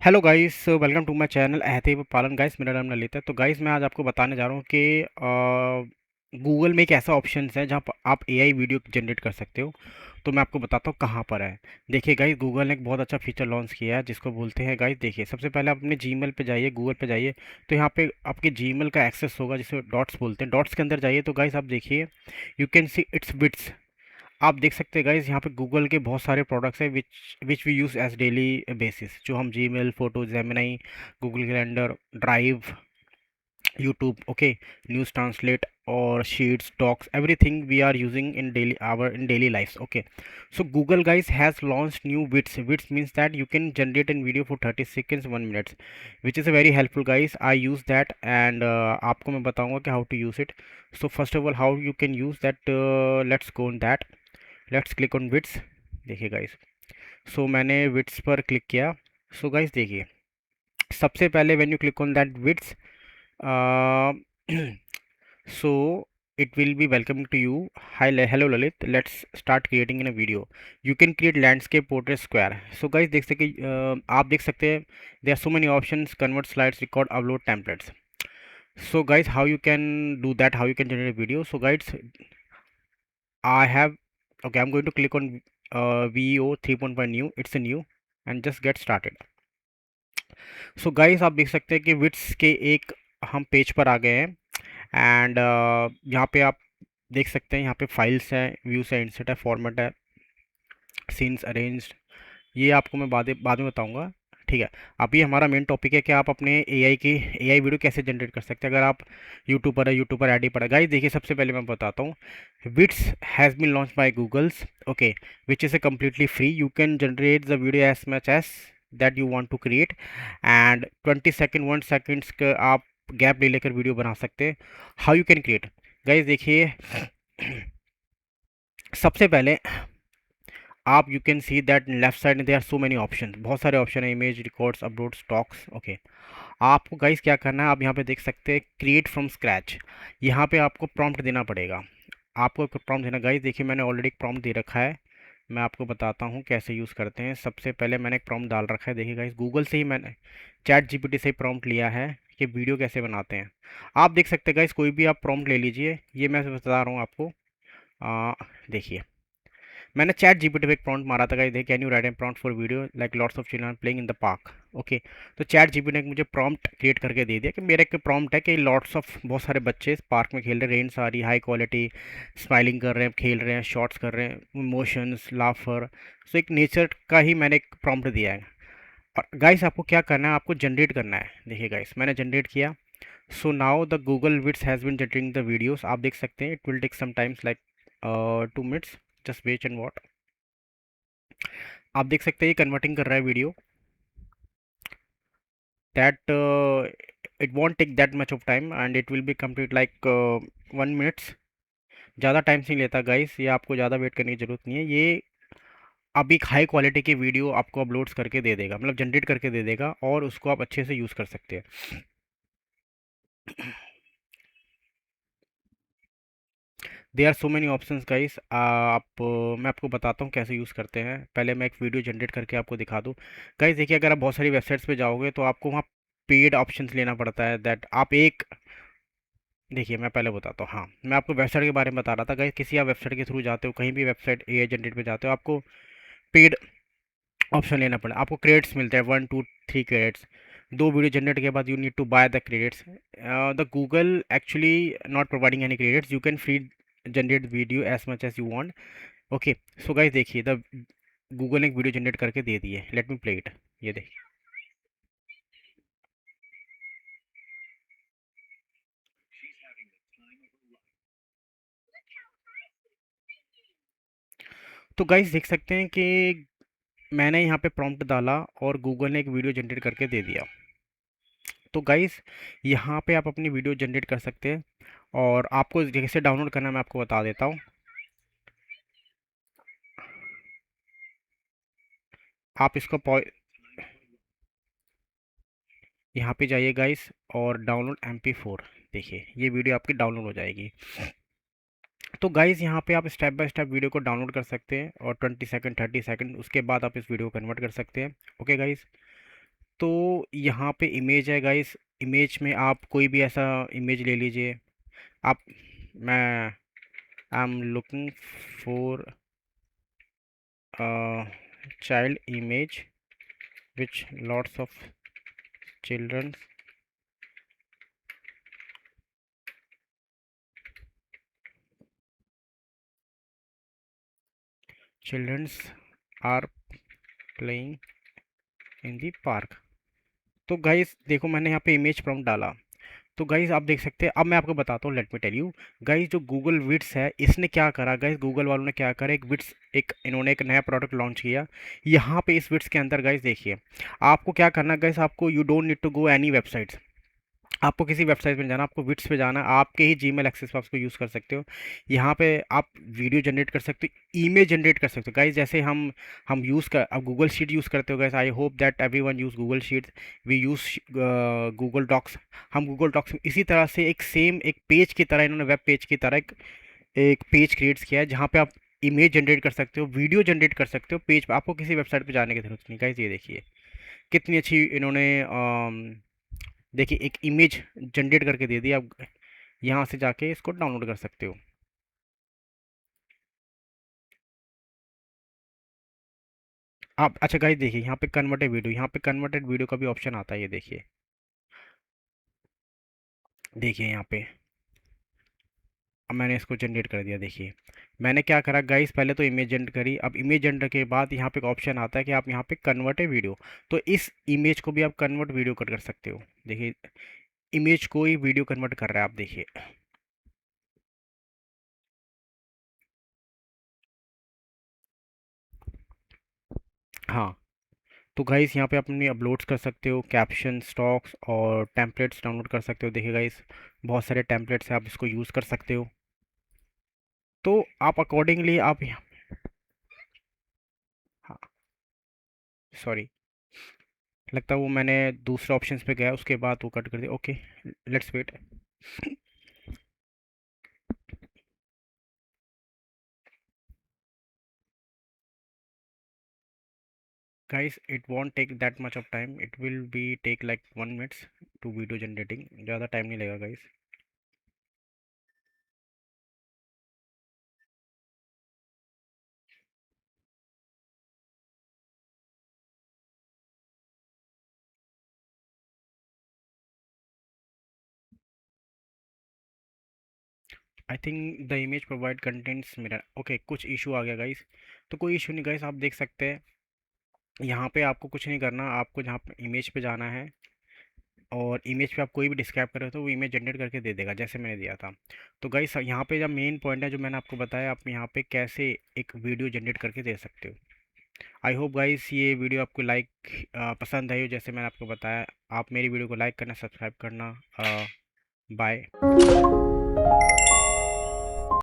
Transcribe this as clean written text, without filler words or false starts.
Hello guys, welcome to my channel Ahteb Palan. Guys, मेरा नाम ललित है। तो गाइस, मैं आज आपको बताने जा रहा हूँ कि गूगल में एक ऐसा ऑप्शन है जहाँ पर आप एआई वीडियो जनरेट कर सकते हो। तो मैं आपको बताता हूँ कहाँ पर है। देखिए गाइस, गूगल ने एक बहुत अच्छा फीचर लॉन्च किया है जिसको बोलते हैं गाइस। देखिए, सबसे पहले आप अपने जीमेल पे जाइए, गूगल पे जाइए। तो यहाँ पे आपके जीमेल का एक्सेस होगा जिसे डॉट्स बोलते हैं। डॉट्स के अंदर जाइए तो गाइस आप देखिए, you can see it's bits. आप देख सकते हैं गाइस, यहाँ पे गूगल के बहुत सारे प्रोडक्ट्स हैं which which we use as daily basis, जो हम Gmail, photo, Gemini, Google calendar, drive, YouTube, okay, news translate और sheets, docs, everything we are using in daily lifes, okay. So Google guys has launch new Vids. Vids means that you can generate in video for 30 seconds 1 minute, which is a very helpful guys. I use that and आपको मैं बताऊंगा कि how to use it. So first of all, how you can use that, let's go on that. Let's click on Vids. देखिए guys, सो मैंने विड्स पर click किया। सो guys देखिए, सबसे पहले when you click on that Vids, so it will be welcoming to you. Hi, hello Lalit, let's start creating in a video. You can create landscape, portrait, square. So guys, देख सकते आप देख सकते हैं, there are so many options: convert slides, record, upload, templates. So guys, how you can do that, how you can generate a video? So guys, I have, okay, I'm going to click on VO 3.5 new. It's a new and just get started. So guys, आप देख सकते हैं कि wits के एक हम page पर आ गए हैं एंड यहाँ पे आप देख सकते हैं, यहाँ पे फाइल्स हैं, व्यूज है, इंसर्ट है, फॉर्मेट है, सीन्स अरेंज्ड। ये आपको मैं बाद में बताऊंगा। ठीक है, अभी हमारा मेन टॉपिक है कि आप अपने एआई वीडियो कैसे जनरेट कर सकते हैं अगर आप यूट्यूबर है, यूट्यूबर आईडी पर है। गाइस देखिए, सबसे पहले मैं बताता हूँ, Vids has been launch by Googles, okay, which is a completely free. You can generate the video as much as that you want to create and 20 second 1 seconds का आप गैप ले लेकर वीडियो बना सकते हैं। How you can create, guys देखिए, सबसे पहले आप you can see that left side में there are so many option, बहुत सारे ऑप्शन है, image, records, upload, stocks, okay. आपको गाइस क्या करना है, आप यहाँ पे देख सकते हैं क्रिएट फ्रॉम स्क्रैच। यहाँ पे आपको प्रॉम्प्ट देना पड़ेगा। आपको प्रॉम्प्ट देना, गाइस देखिए, मैंने ऑलरेडी एक प्रॉम्प्ट दे रखा है। मैं आपको बताता हूँ कैसे यूज़ करते हैं। सबसे पहले मैंने एक प्रॉम्प्ट डाल रखा है। देखिए गाइस, गूगल से ही मैंने, चैट जीपीटी से ही प्रॉम्प्ट लिया है कि वीडियो कैसे बनाते हैं। आप देख सकते हैं गाइस, कोई भी आप प्रॉम्प्ट ले लीजिए, ये मैं बता रहा हूँ आपको। देखिए, मैंने चैट जीपीटी पे एक प्रॉम्प्ट मारा था, guys, can you right A prompt for video like lots of children playing in the park, okay. तो चैट जीपीटी ने मुझे प्रॉम्प्ट क्रिएट करके दे दिया कि मेरा एक प्रॉम्प्ट है कि लॉट्स ऑफ, बहुत सारे बच्चे पार्क में खेल रहे हैं, रेन्स आ रही, हाई क्वालिटी, स्माइलिंग कर रहे हैं, खेल रहे हैं, शॉट्स कर रहे हैं, इमोशंस, लाफर। सो एक नेचर का ही मैंने एक प्रॉम्प्ट दिया है। और गाइस आपको क्या करना है, आपको जनरेट करना है। देखिए गाइस, मैंने जनरेट किया। So now the Google vids has been generating the videos. आप देख सकते हैं, it will take some times like 2 minutes, just wait and what. आप देख सकते हैं ये कन्वर्टिंग कर रहा है video, that it won't take that much of time and it will be complete like 1 minutes। ज़्यादा टाइम से नहीं लेता गाइस, ये आपको ज़्यादा वेट करने की ज़रूरत नहीं है। ये अब एक हाई क्वालिटी की वीडियो आपको अपलोड्स करके दे देगा, मतलब जनरेट करके दे देगा, और उसको आप अच्छे से यूज़ कर सकते हैं। There are so many options guys. मैं आपको बताता हूँ कैसे यूज़ करते हैं। पहले मैं एक वीडियो जनरेट करके आपको दिखा दूँ। गाइस देखिए, अगर आप बहुत सारी वेबसाइट्स पे जाओगे तो आपको वहाँ पेड ऑप्शंस लेना पड़ता है, दैट आप एक, देखिए मैं पहले बताता हूँ। हाँ, मैं आपको वेबसाइट के बारे में बता रहा था गाइस। किसी आप वेबसाइट के थ्रू जाते हो, कहीं भी वेबसाइट एआई जनरेट पे जाते हो, आपको पेड ऑप्शन लेना पड़े, आपको क्रेडिट्स मिलते हैं, 1 2 3 क्रेडिट्स। दो वीडियो जनरेट के बाद you need to buy the credits. The Google actually not providing any credits, you can free generate video as much as you want, okay. So guys देखिए, the Google ने एक video generate करके दे दी है, let me play it. ये देखिए, तो guys देख सकते हैं कि मैंने यहाँ पे प्रॉम्प्ट डाला और गूगल ने एक वीडियो जनरेट करके दे दिया। तो गाइस, यहाँ पे आप अपनी वीडियो जनरेट कर सकते हैं, और आपको कैसे डाउनलोड करना है मैं आपको बता देता हूँ। आप इसको यहाँ पे जाइए गाइस और डाउनलोड MP4। देखिए, ये वीडियो आपकी डाउनलोड हो जाएगी। तो गाइस यहाँ पे आप स्टेप बाय स्टेप वीडियो को डाउनलोड कर सकते हैं, और 20 सेकंड 30 सेकंड उसके बाद आप इस वीडियो को कन्वर्ट कर सकते हैं, ओके गाइस। तो यहाँ पे इमेज है गाइस, इमेज में आप कोई भी ऐसा इमेज ले लीजिए आप। मैं I am looking for child image which lots of children childrens are playing in the park. तो गाइस देखो मैंने यहाँ पे इमेज प्रॉम्प्ट डाला। तो गाइस आप देख सकते हैं, अब मैं आपको बताता हूँ, let me tell you guys. जो गूगल विड्स है इसने क्या करा गाइस, गूगल वालों ने क्या करा, एक विड्स एक इन्होंने एक नया प्रोडक्ट लॉन्च किया। यहाँ पे इस विड्स के अंदर गाइस देखिए, आपको क्या करना गाइस, आपको you don't need to go any websites. आपको किसी वेबसाइट पे नहीं जाना, आपको विड्स पे जाना है, आपके ही जीमेल एक्सेस पे आप उसको यूज़ कर सकते हो। यहाँ पे आप वीडियो जनरेट कर सकते हो, इमेज जनरेट कर सकते हो गाइस। जैसे हम यूज़ कर, अब गूगल शीट यूज़ करते हो guys, I hope that everyone use Google sheet, we use Google docs. हम गूगल डॉक्स में इसी तरह से एक सेम एक पेज की तरह, इन्होंने वेब पेज की तरह एक पेज क्रिएट किया है जहाँ पे आप इमेज जनरेट कर सकते हो, वीडियो जनरेट कर सकते हो पेज पे। आपको किसी वेबसाइट पे जाने की जरूरत नहीं गाइस। ये देखिए कितनी अच्छी इन्होंने देखिए एक इमेज जनरेट करके दे दी। आप यहाँ से जाके इसको डाउनलोड कर सकते हो आप। अच्छा गाइस देखिए यहाँ पे कन्वर्टेड वीडियो, यहाँ पे कन्वर्टेड वीडियो का भी ऑप्शन आता है, ये देखिए। देखिए यहाँ पे अब मैंने इसको जनरेट कर दिया। देखिए मैंने क्या करा गाइस, पहले तो इमेज जनरेट करी, अब इमेज जनरेट के बाद यहाँ पे एक ऑप्शन आता है कि आप यहाँ पे कन्वर्ट ए वीडियो। तो इस इमेज को भी आप कन्वर्ट वीडियो कर सकते हो। देखिए इमेज को ही वीडियो कन्वर्ट कर रहा है, आप देखिए। हाँ, तो गाइस यहाँ पे आप अपनी अपलोड्स कर सकते हो, कैप्शन स्टॉक्स और टेम्पलेट्स डाउनलोड कर सकते हो। देखिए गाइस बहुत सारे टेम्पलेट्स हैं, आप इसको यूज़ कर सकते हो। तो आप अकॉर्डिंगली आप हाँ, सॉरी, लगता है वो मैंने दूसरे ऑप्शंस पे गया उसके बाद वो कट कर दिया। Okay, let's wait. Guys it won't take that much of time, it will be take like 1 minutes to video generating, ज़्यादा टाइम नहीं लगेगा guys. I think the image provide contents mirror. Okay कुछ issue आ गया guys, तो कोई issue नहीं guys, आप देख सकते हैं यहाँ पे आपको कुछ नहीं करना, आपको जहाँ पे इमेज पे जाना है और इमेज पे आप कोई भी डिस्क्राइब कर रहे हो तो वो इमेज जनरेट करके दे देगा जैसे मैंने दिया था। तो गाइस यहाँ पे जब मेन पॉइंट है जो मैंने आपको बताया, आप यहाँ पे कैसे एक वीडियो जनरेट करके दे सकते हो। आई होप गाइस ये वीडियो आपको लाइक पसंद आई हो जैसे मैंने आपको बताया। आप मेरी वीडियो को लाइक करना, सब्सक्राइब करना। बाय।